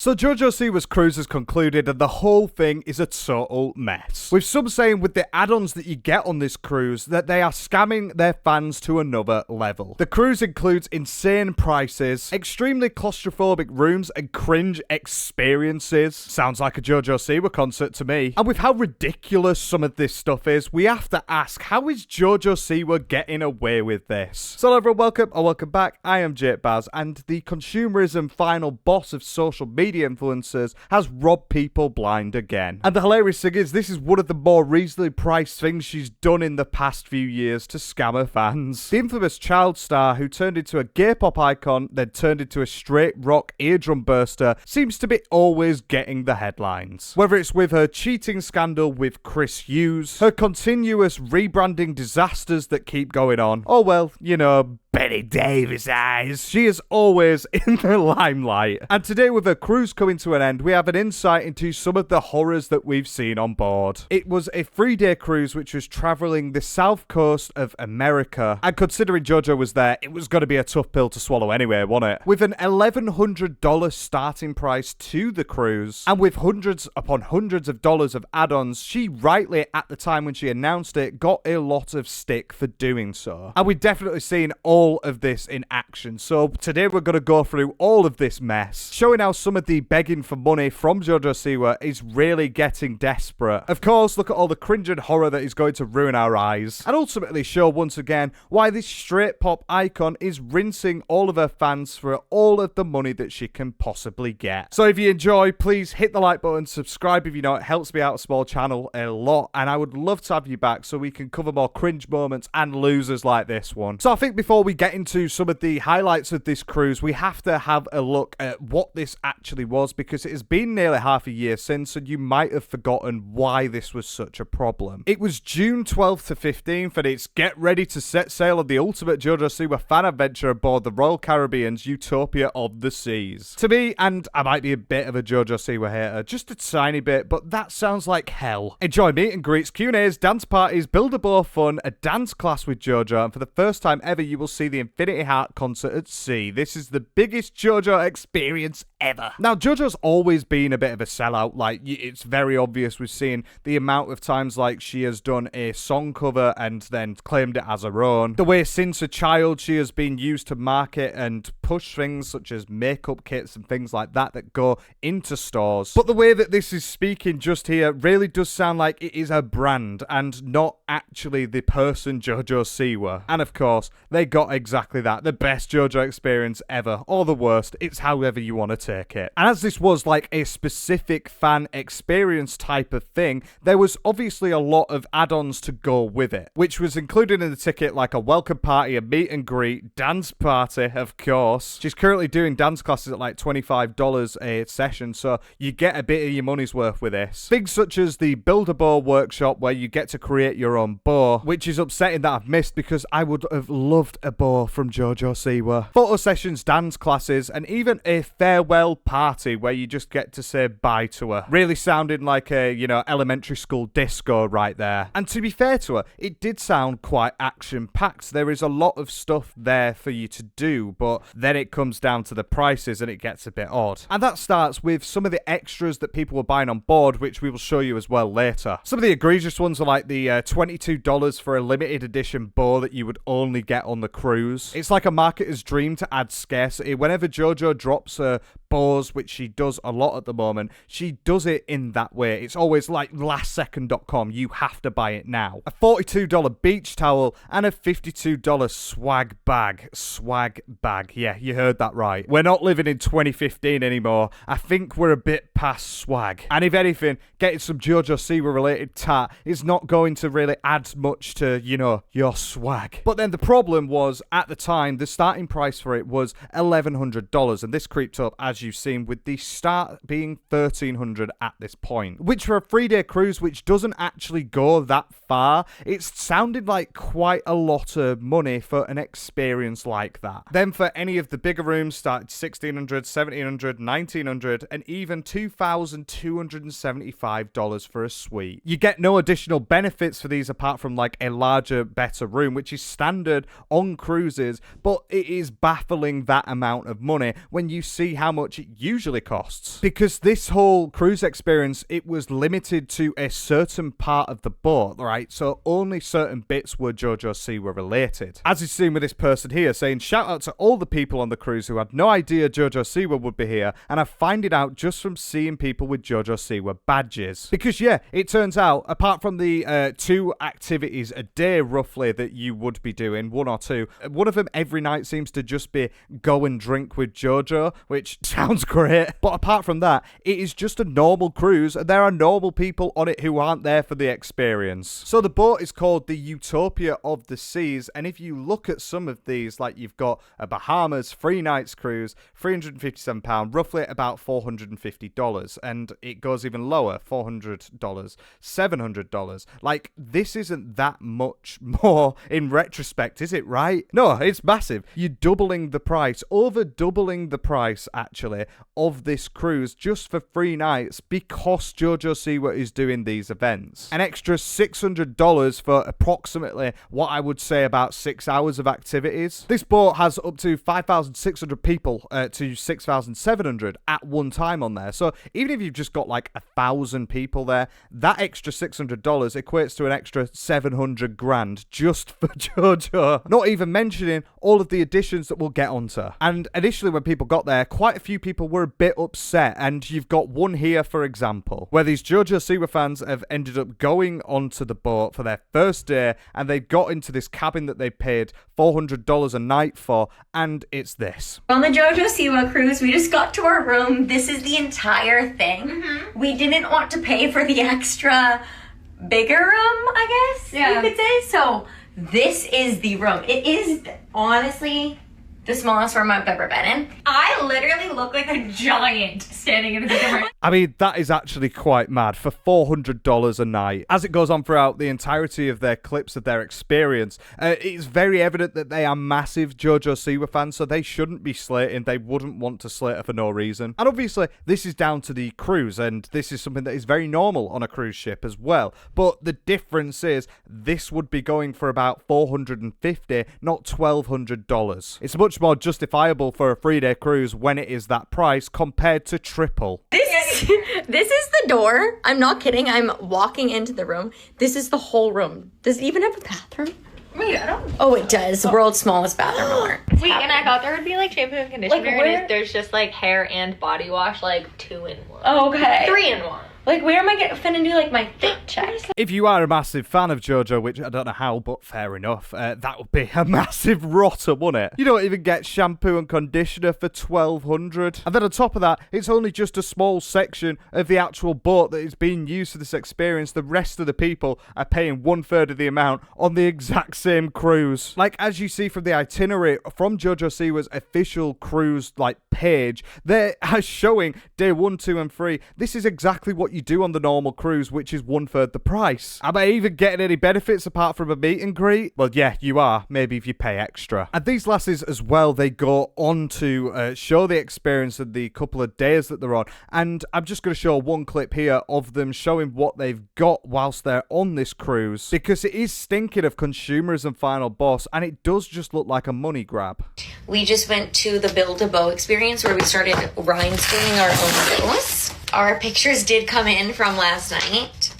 So Jojo Siwa's cruise has concluded and the whole thing is a total mess. With some saying with the add-ons that you get on this cruise that they are scamming their fans to another level. The cruise includes insane prices, extremely claustrophobic rooms and cringe experiences. Sounds like a Jojo Siwa concert to me. And with how ridiculous some of this stuff is, we have to ask, how is Jojo Siwa getting away with this? So everyone, welcome or welcome back. I am Jake Baz, and the consumerism final boss of social media influencers has robbed people blind again. And the hilarious thing is, this is one of the more reasonably priced things she's done in the past few years to scam her fans. The infamous child star who turned into a gay pop icon, then turned into a straight rock eardrum burster, seems to be always getting the headlines. Whether it's with her cheating scandal with Chris Hughes, her continuous rebranding disasters that keep going on, or well, you know, Betty Davis eyes. She is always in the limelight. And today, with her cruise coming to an end, we have an insight into some of the horrors that we've seen on board. It was a 3-day cruise which was traveling the south coast of America. And considering Jojo was there, it was going to be a tough pill to swallow anyway, wasn't it? With an $1,100 starting price to the cruise, and with hundreds upon hundreds of dollars of add-ons, she rightly, at the time when she announced it, got a lot of stick for doing so. And we've definitely seen all of this in action. So today we're going to go through all of this mess, showing how some of the begging for money from Jojo Siwa is really getting desperate. Of course, look at all the cringe and horror that is going to ruin our eyes, and ultimately show once again why this straight pop icon is rinsing all of her fans for all of the money that she can possibly get. So if you enjoy, please hit the like button, subscribe if you know, it helps me out a small channel a lot, and I would love to have you back so we can cover more cringe moments and losers like this one. So I think before we get into some of the highlights of this cruise, we have to have a look at what this actually was, because it has been nearly half a year since, and you might have forgotten why this was such a problem. It was June 12th to 15th, and it's get ready to set sail on the ultimate Jojo Siwa fan adventure aboard the Royal Caribbean's Utopia of the Seas. To me, and I might be a bit of a Jojo Siwa hater, just a tiny bit, but that sounds like hell. Enjoy meet and greets, Q&As, dance parties, build-a-boar fun, a dance class with Jojo, and for the first time ever, you will see the Infinity Heart concert at sea. This is the biggest Jojo experience ever. Now, Jojo's always been a bit of a sellout. Like, it's very obvious. We've seen the amount of times, like, she has done a song cover and then claimed it as her own. The way since a child she has been used to market and push things such as makeup kits and things like that that go into stores. But the way that this is speaking just here really does sound like it is a brand and not actually the person Jojo Siwa. And of course, they got exactly that. The best Jojo experience ever, or the worst. It's however you want to take it. And as this was like a specific fan experience type of thing, there was obviously a lot of add-ons to go with it, which was included in the ticket, like a welcome party, a meet and greet, dance party, of course. She's currently doing dance classes at like $25 a session, so you get a bit of your money's worth with this. Things such as the Build-A-Boar workshop, where you get to create your own boar, which is upsetting that I've missed because I would have loved a boar from Jojo Siwa. Photo sessions, dance classes, and even a farewell party where you just get to say bye to her. Really sounding like a, you know, elementary school disco right there. And to be fair to her, it did sound quite action-packed. There is a lot of stuff there for you to do, but then it comes down to the prices and it gets a bit odd. And that starts with some of the extras that people were buying on board, which we will show you as well later. Some of the egregious ones are like the $22 for a limited edition boar that you would only get on the cruise. It's like a marketer's dream to add scarcity. Whenever Jojo drops her boars, which she does a lot at the moment, she does it in that way. It's always like lastsecond.com. You have to buy it now. A $42 beach towel and a $52 swag bag. Swag bag. Yeah, you heard that right. We're not living in 2015 anymore. I think we're a bit past swag. And if anything, getting some Jojo Siwa related tat is not going to really add much to, you know, your swag. But then the problem was, at the time, the starting price for it was $1,100, and this creeped up, as you've seen, with the start being $1,300 at this point, which for a 3-day cruise, which doesn't actually go that far, it sounded like quite a lot of money for an experience like that. Then for any of the bigger rooms, started $1,600, $1,700, $1,900, and even $2,275 for a suite. You get no additional benefits for these apart from like a larger, better room, which is standard on cruises, but it is baffling that amount of money when you see how much it usually costs. Because this whole cruise experience, it was limited to a certain part of the boat, right? So only certain bits were Jojo Siwa related. As you've seen with this person here saying, shout out to all the people on the cruise who had no idea Jojo Siwa would be here, and I find it out just from seeing people with Jojo Siwa badges. Because yeah, it turns out, apart from the 2 activities a day roughly that you would be doing, 1 or 2, one of them every night seems to just be go and drink with Jojo, which sounds great. But apart from that, it is just a normal cruise, and there are normal people on it who aren't there for the experience. So the boat is called the Utopia of the Seas, and if you look at some of these, like you've got a Bahamas 3 nights cruise, £357, roughly about $450, and it goes even lower, $400, $700. Like, this isn't that much more in retrospect, is it, right? No, it's massive. You're doubling the price, over doubling the price, actually, of this cruise just for 3 nights because Jojo Siwa is doing these events. An extra $600 for approximately what I would say about 6 hours of activities. This boat has up to 5,600 people to 6,700 at one time on there. So even if you've just got like 1,000 people there, that extra $600 equates to an extra 700 grand just for Jojo. Not even mentioning all of the additions that we'll get onto. And initially when people got there, quite a few people were a bit upset, and you've got one here, for example, where these Jojo Siwa fans have ended up going onto the boat for their first day, and they got into this cabin that they paid $400 a night for, and it's this. On the Jojo Siwa cruise, we just got to our room. This is the entire thing. We didn't want to pay for the extra bigger room, I guess you could say. So this is the room. It is honestly the smallest room I've ever been in. I literally look like a giant standing in the room. I mean, that is actually quite mad for $400 a night. As it goes on throughout the entirety of their clips of their experience, it's very evident that they are massive Jojo Siwa fans, so they shouldn't be slating. They wouldn't want to slate her for no reason. And obviously, this is down to the cruise, and this is something that is very normal on a cruise ship as well. But the difference is, this would be going for about $450, not $1,200. It's much more justifiable for a 3-day cruise when it is that price compared to triple. This is the door. I'm not kidding. I'm walking into the room. This is the whole room. Does it even have a bathroom? Wait, I don't. Oh, it does. The world's smallest bathroom ever. Wait, and I thought there would be like shampoo and conditioner, Like, where- and there's just like hair and body wash, like 2 in 1. Oh, okay. 3 in 1. Like, where am I finna do like my fit check? If you are a massive fan of Jojo, which I don't know how, but fair enough, that would be a massive rotter, wouldn't it? You don't even get shampoo and conditioner for $1,200. And then on top of that, it's only just a small section of the actual boat that is being used for this experience. The rest of the people are paying 1/3 of the amount on the exact same cruise. Like, as you see from the itinerary from Jojo Siwa's official cruise, like, page, they are showing day 1, 2, and 3. This is exactly what you do on the normal cruise, which is 1/3 the price. Am I even getting any benefits apart from a meet and greet? Well, yeah, you are. Maybe if you pay extra. And these lasses as well, they go on to show the experience of the couple of days that they're on. And I'm just going to show one clip here of them showing what they've got whilst they're on this cruise, because it is stinking of consumerism final boss, and it does just look like a money grab. We just went to the Build-A-Bow experience where we started rhinestoning our own bows. Our pictures did come in from last night,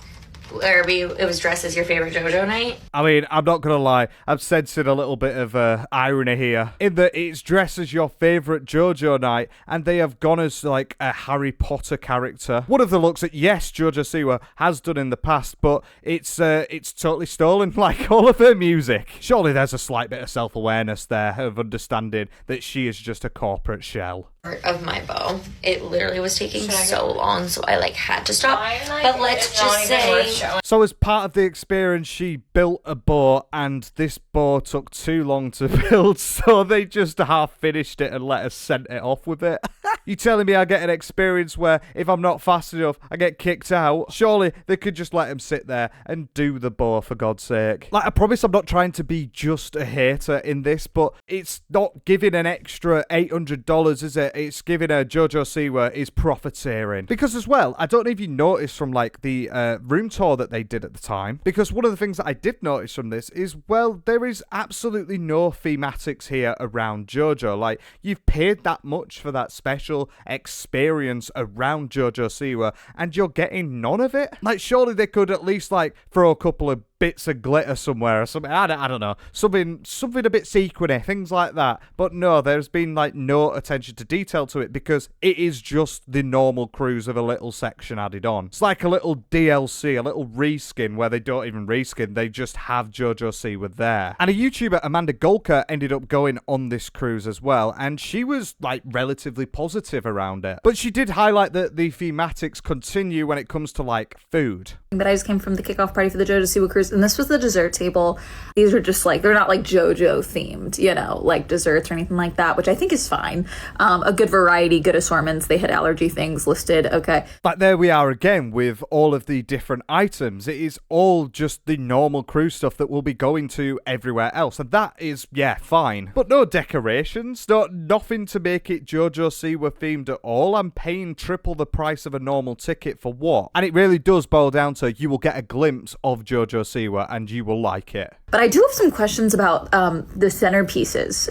where it was dressed as your favorite JoJo night. I mean, I'm not going to lie, I'm sensing a little bit of irony here, in that it's dressed as your favourite JoJo night, and they have gone as, like, a Harry Potter character. One of the looks that, yes, Jojo Siwa has done in the past, but it's totally stolen, like all of her music. Surely there's a slight bit of self-awareness there, of understanding that she is just a corporate shell. Of my bow. It literally was taking so long, so I had to stop. But let's just say... So as part of the experience, she built a bow, and this bow took too long to build, so they just half finished it and let us send it off with it. You telling me I get an experience where if I'm not fast enough, I get kicked out? Surely they could just let him sit there and do the bow, for God's sake. Like, I promise I'm not trying to be just a hater in this, but it's not giving an extra $800, is it? it's giving Jojo Siwa is profiteering. Because as well, I don't know if you noticed from like the room tour that they did at the time, because one of the things that I did notice from this is, well, there is absolutely no thematics here around JoJo. Like, you've paid that much for that special experience around Jojo Siwa, and you're getting none of it? Like, surely they could at least, like, throw a couple of bits of glitter somewhere or something. I don't know. Something a bit sequiny, things like that. But no, there's been, like, no attention to detail to it, because it is just the normal cruise of a little section added on. It's like a little DLC, a little reskin, where they don't even reskin, they just have Jojo Siwa there. And a YouTuber, Amanda Golka, ended up going on this cruise as well, and she was, like, relatively positive around it. But she did highlight that the thematics continue when it comes to, like, food. But I just came from the kickoff party for the Jojo Siwa cruise, and this was the dessert table. These are just like, they're not like JoJo themed, you know, like desserts or anything like that, which I think is fine. A good variety, good assortments. They had allergy things listed. Okay. But there we are again with all of the different items. It is all just the normal cruise stuff that we'll be going to everywhere else. And that is, yeah, fine. But no decorations, nothing to make it Jojo Siwa themed at all. I'm paying triple the price of a normal ticket for what? And it really does boil down to, you will get a glimpse of Jojo Siwa and you will like it. But I do have some questions about the centerpieces.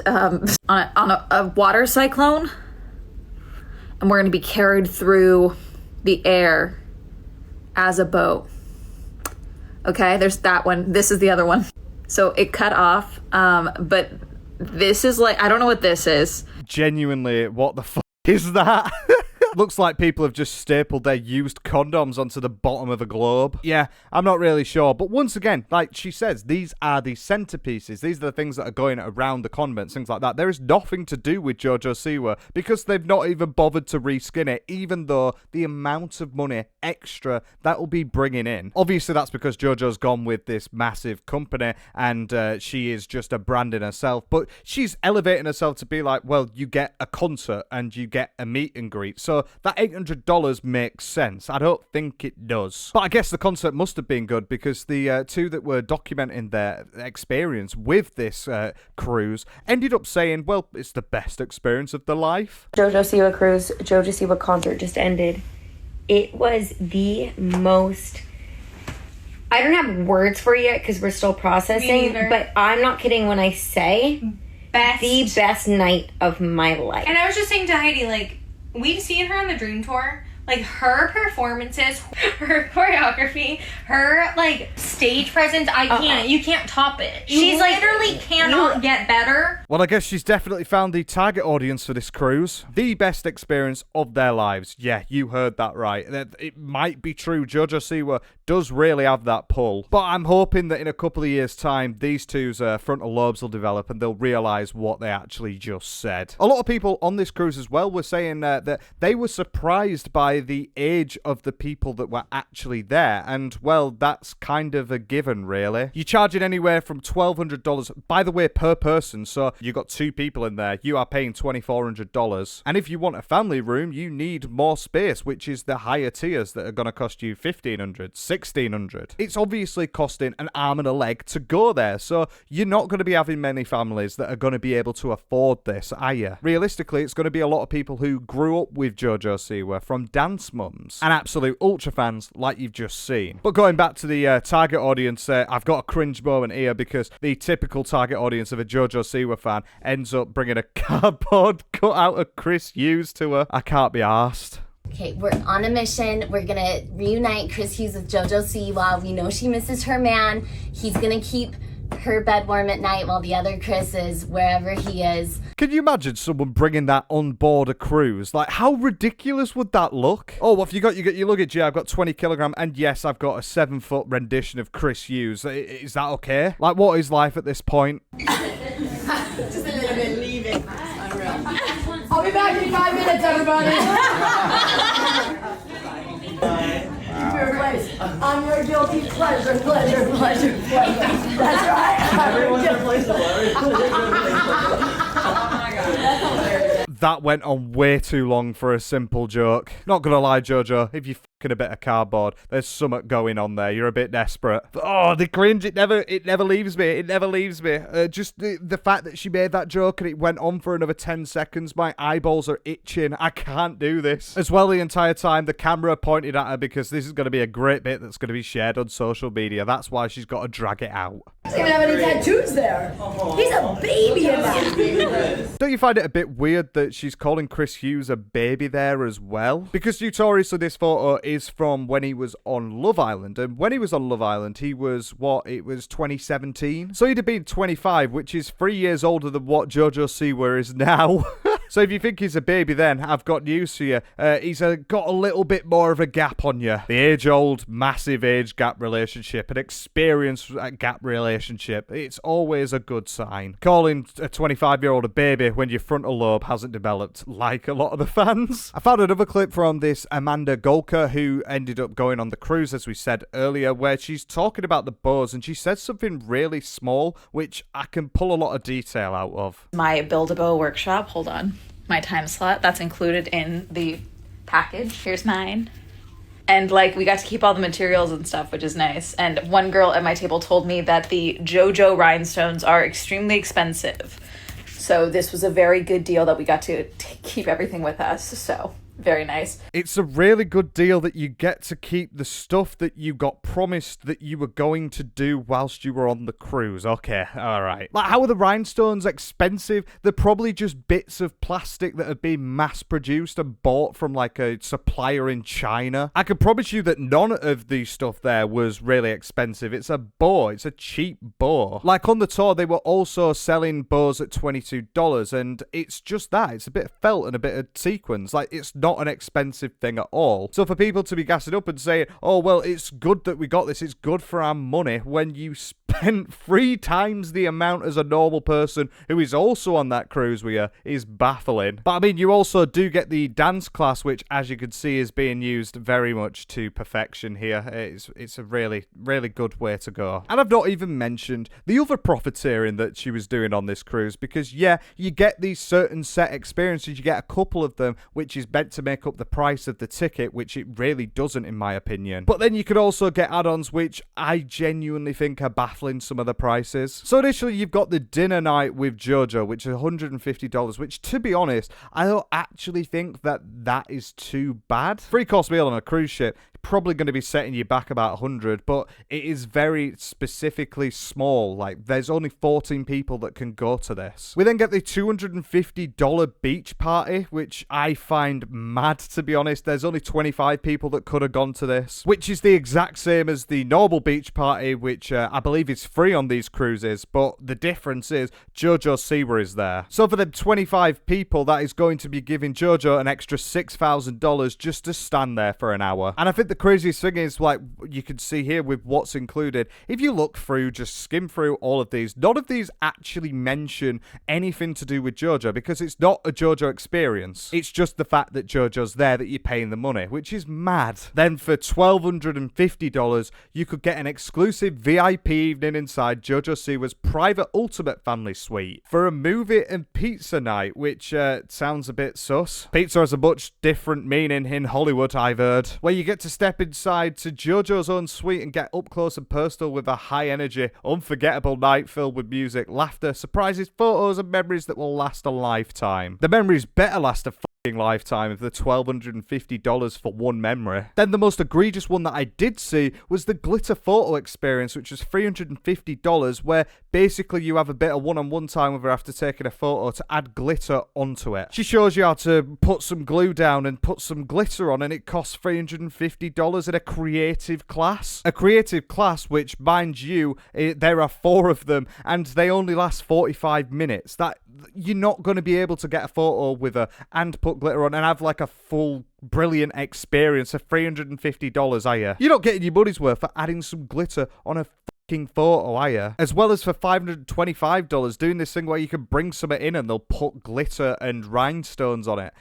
On a water cyclone, and we're going to be carried through the air as a boat. Okay, there's that one. This is the other one. So it cut off, but this is like, I don't know what this is. Genuinely, what the fuck is that? Looks like people have just stapled their used condoms onto the bottom of a globe. Yeah, I'm not really sure. But once again, like she says, these are the centerpieces. These are the things that are going around the convents, things like that. There is nothing to do with Jojo Siwa, because they've not even bothered to reskin it, even though the amount of money extra that will be bringing in. Obviously, that's because Jojo's gone with this massive company, and she is just a brand in herself. But she's elevating herself to be like, well, you get a concert and you get a meet and greet. So that $800 makes sense. I don't think it does. But I guess the concert must have been good, because the two that were documenting their experience with this cruise ended up saying, well, it's the best experience of their life. Jojo Siwa cruise, Jojo Siwa concert just ended. It was the most... I don't have words for you because we're still processing, but I'm not kidding when I say the best night of my life. And I was just saying to Heidi, like, we've seen her on the Dream Tour. Like, her performances, her choreography, her, like, stage presence, you can't top it. She's literally cannot get better. Well, I guess she's definitely found the target audience for this cruise. The best experience of their lives. Yeah, you heard that right. It might be true. Jojo Siwa does really have that pull. But I'm hoping that in a couple of years' time, these two's frontal lobes will develop and they'll realise what they actually just said. A lot of people on this cruise as well were saying that they were surprised by the age of the people that were actually there, and well, that's kind of a given, really. You're charging anywhere from $1,200, by the way, per person, so you got two people in there, you are paying $2,400. And if you want a family room, you need more space, which is the higher tiers that are going to cost you $1,500, $1,600. It's obviously costing an arm and a leg to go there, so you're not going to be having many families that are going to be able to afford this, are you? Realistically, it's going to be a lot of people who grew up with Jojo Siwa from dance mums and absolute ultra fans like you've just seen. But going back to the target audience, I've got a cringe moment here, because the typical target audience of a Jojo Siwa fan ends up bringing a cardboard cutout of Chris Hughes to her. I can't be arsed. Okay, we're on a mission. We're gonna reunite Chris Hughes with Jojo Siwa. We know she misses her man. He's gonna keep her bed warm at night while the other Chris is wherever he is. Can you imagine someone bringing that on board a cruise? Like, how ridiculous would that look? Oh, what have you got? You got your luggage? Yeah, I've got 20 kilogram, and yes, I've got a 7-foot rendition of Chris Hughes. Is that okay? Like, what is life at this point? Just a little bit leaving. I'll be back in 5 minutes, everybody. I'm your guilty pleasure. That's right. Everyone's your place to That went on way too long for a simple joke. Not gonna lie, Jojo, if you a bit of cardboard. There's something going on there. You're a bit desperate. Oh, the cringe, it never leaves me. It never leaves me. Just the fact that she made that joke and it went on for another 10 seconds. My eyeballs are itching. I can't do this. As well, the entire time, the camera pointed at her because this is going to be a great bit that's going to be shared on social media. That's why she's got to drag it out. He doesn't even have any tattoos there. He's a baby in that. Don't you find it a bit weird that she's calling Chris Hughes a baby there as well? Because notoriously this photo is from when he was on Love Island. And when he was on Love Island, he was, it was 2017? So he'd have been 25, which is 3 years older than what Jojo Siwa is now. So if you think he's a baby then, I've got news for you. He's got a little bit more of a gap on you. The age-old, massive age gap relationship, an experience gap relationship. It's always a good sign. Calling a 25-year-old a baby when your frontal lobe hasn't developed, like a lot of the fans. I found another clip from this Amanda Golka, who ended up going on the cruise, as we said earlier, where she's talking about the bows, and she said something really small, which I can pull a lot of detail out of. My Build-A-Bow workshop, hold on. My time slot, that's included in the package. Here's mine. And like, we got to keep all the materials and stuff, which is nice. And one girl at my table told me that the Jojo rhinestones are extremely expensive. So this was a very good deal that we got to keep everything with us. So very nice. It's a really good deal that you get to keep the stuff that you got promised that you were going to do whilst you were on the cruise. Okay, alright. Like, how are the rhinestones expensive? They're probably just bits of plastic that have been mass-produced and bought from, like, a supplier in China. I can promise you that none of the stuff there was really expensive. It's a bow. It's a cheap bow. Like, on the tour, they were also selling bows at $22, and it's just that. It's a bit of felt and a bit of sequins. Like, it's not an expensive thing at all. So for people to be gassing up and saying, oh, well, it's good that we got this, it's good for our money, when you spent 3 times the amount as a normal person who is also on that cruise with you, is baffling. But I mean, you also do get the dance class, which, as you can see, is being used very much to perfection here. It's a really, really good way to go. And I've not even mentioned the other profiteering that she was doing on this cruise, because yeah, you get these certain set experiences, you get a couple of them, which is meant to make up the price of the ticket, which it really doesn't, in my opinion. But then you could also get add-ons, which I genuinely think are baffling some of the prices. So initially, you've got the dinner night with Jojo, which is $150, which, to be honest, I don't actually think that is too bad. 3-course meal on a cruise ship, probably going to be setting you back about 100, but it is very specifically small. Like, there's only 14 people that can go to this. We then get the $250 beach party, which I find mad, to be honest. There's only 25 people that could have gone to this, which is the exact same as the normal beach party, which I believe is free on these cruises, but the difference is Jojo Siwa is there. So for them 25 people, that is going to be giving Jojo an extra $6,000 just to stand there for an hour. And I think the craziest thing is, like, you can see here with what's included, if you look through, just skim through all of these, none of these actually mention anything to do with Jojo, because it's not a Jojo experience. It's just the fact that Jojo's there that you're paying the money, which is mad. Then for $1,250, you could get an exclusive VIP evening inside Jojo Siwa's private ultimate family suite for a movie and pizza night, which sounds a bit sus. Pizza has a much different meaning in Hollywood, I've heard, where you get to step inside to Jojo's own suite and get up close and personal with a high-energy, unforgettable night filled with music, laughter, surprises, photos, and memories that will last a lifetime. The memories better last a lifetime of the $1,250 for one memory. Then the most egregious one that I did see was the glitter photo experience, which was $350, where basically you have a bit of one-on-one time with her after taking a photo to add glitter onto it. She shows you how to put some glue down and put some glitter on, and it costs $350 in a creative class. A creative class which, mind you, there are 4 of them, and they only last 45 minutes. That you're not going to be able to get a photo with her and put glitter on and have like a full brilliant experience for $350, are you? You're not getting your money's worth for adding some glitter on a photo, are you? As well as for $525 doing this thing where you can bring something in and they'll put glitter and rhinestones on it.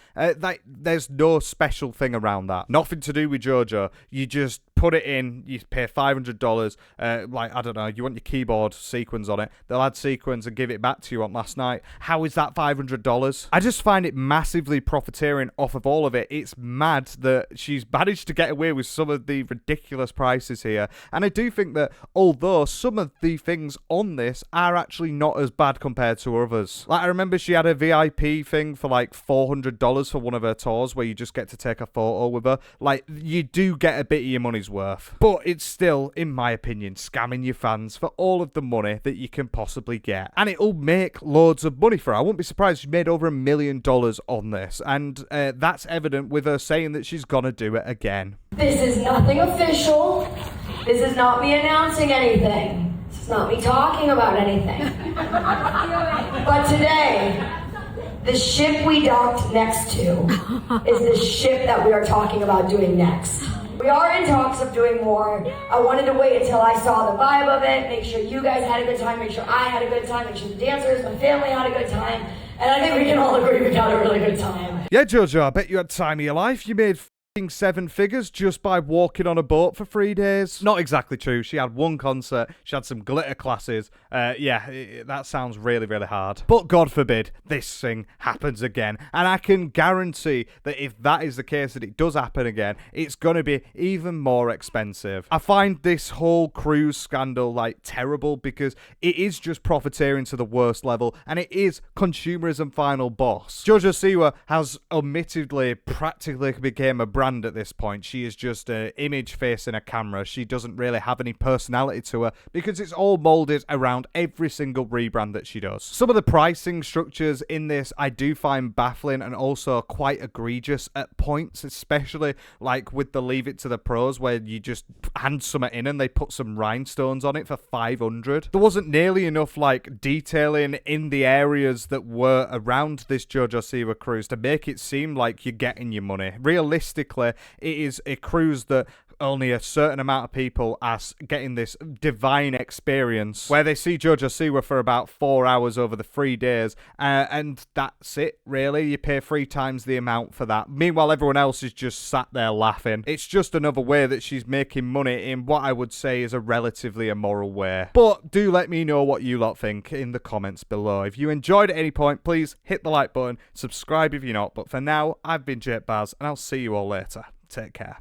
There's no special thing around that. Nothing to do with Jojo. You just put it in, you pay $500, like, I don't know, you want your keyboard sequins on it, they'll add sequins and give it back to you on last night. How is that $500? I just find it massively profiteering off of all of it. It's mad that she's managed to get away with some of the ridiculous prices here, and I do think that although some of the things on this are actually not as bad compared to others. Like, I remember she had a VIP thing for like $400 for one of her tours where you just get to take a photo with her. Like, you do get a bit of your money's worth, but it's still, in my opinion, scamming your fans for all of the money that you can possibly get, and it'll make loads of money for her. I wouldn't be surprised if she made over $1 million on this, and that's evident with her saying that she's gonna do it again. This is nothing official. This is not me announcing anything. This is not me talking about anything. But today, the ship we docked next to is the ship that we are talking about doing next. We are in talks of doing more. I wanted to wait until I saw the vibe of it, make sure you guys had a good time, make sure I had a good time, make sure the dancers, my family had a good time, and I think we can all agree we had a really good time. Yeah, Jojo, I bet you had time of your life. You made 7 figures just by walking on a boat for 3 days. Not exactly true. She had one concert, she had some glitter classes. That sounds really, really hard. But God forbid this thing happens again. And I can guarantee that if that is the case, that it does happen again, it's gonna be even more expensive. I find this whole cruise scandal like terrible because it is just profiteering to the worst level, and it is consumerism final boss. Jojo Siwa has admittedly practically became a brand at this point. She is just an image facing a camera. She doesn't really have any personality to her because it's all molded around every single rebrand that she does. Some of the pricing structures in this I do find baffling and also quite egregious at points, especially like with the Leave It to the Pros where you just hand something in and they put some rhinestones on it for $500. There wasn't nearly enough like detailing in the areas that were around this Jojo Siwa cruise to make it seem like you're getting your money. Realistically, it is a cruise that only a certain amount of people are getting this divine experience where they see Jojo Siwa for about 4 hours over the 3 days, and that's it, really. You pay 3 times the amount for that. Meanwhile, everyone else is just sat there laughing. It's just another way that she's making money in what I would say is a relatively immoral way. But do let me know what you lot think in the comments below. If you enjoyed at any point, please hit the like button, subscribe if you're not. But for now, I've been Jake Baz, and I'll see you all later. Take care.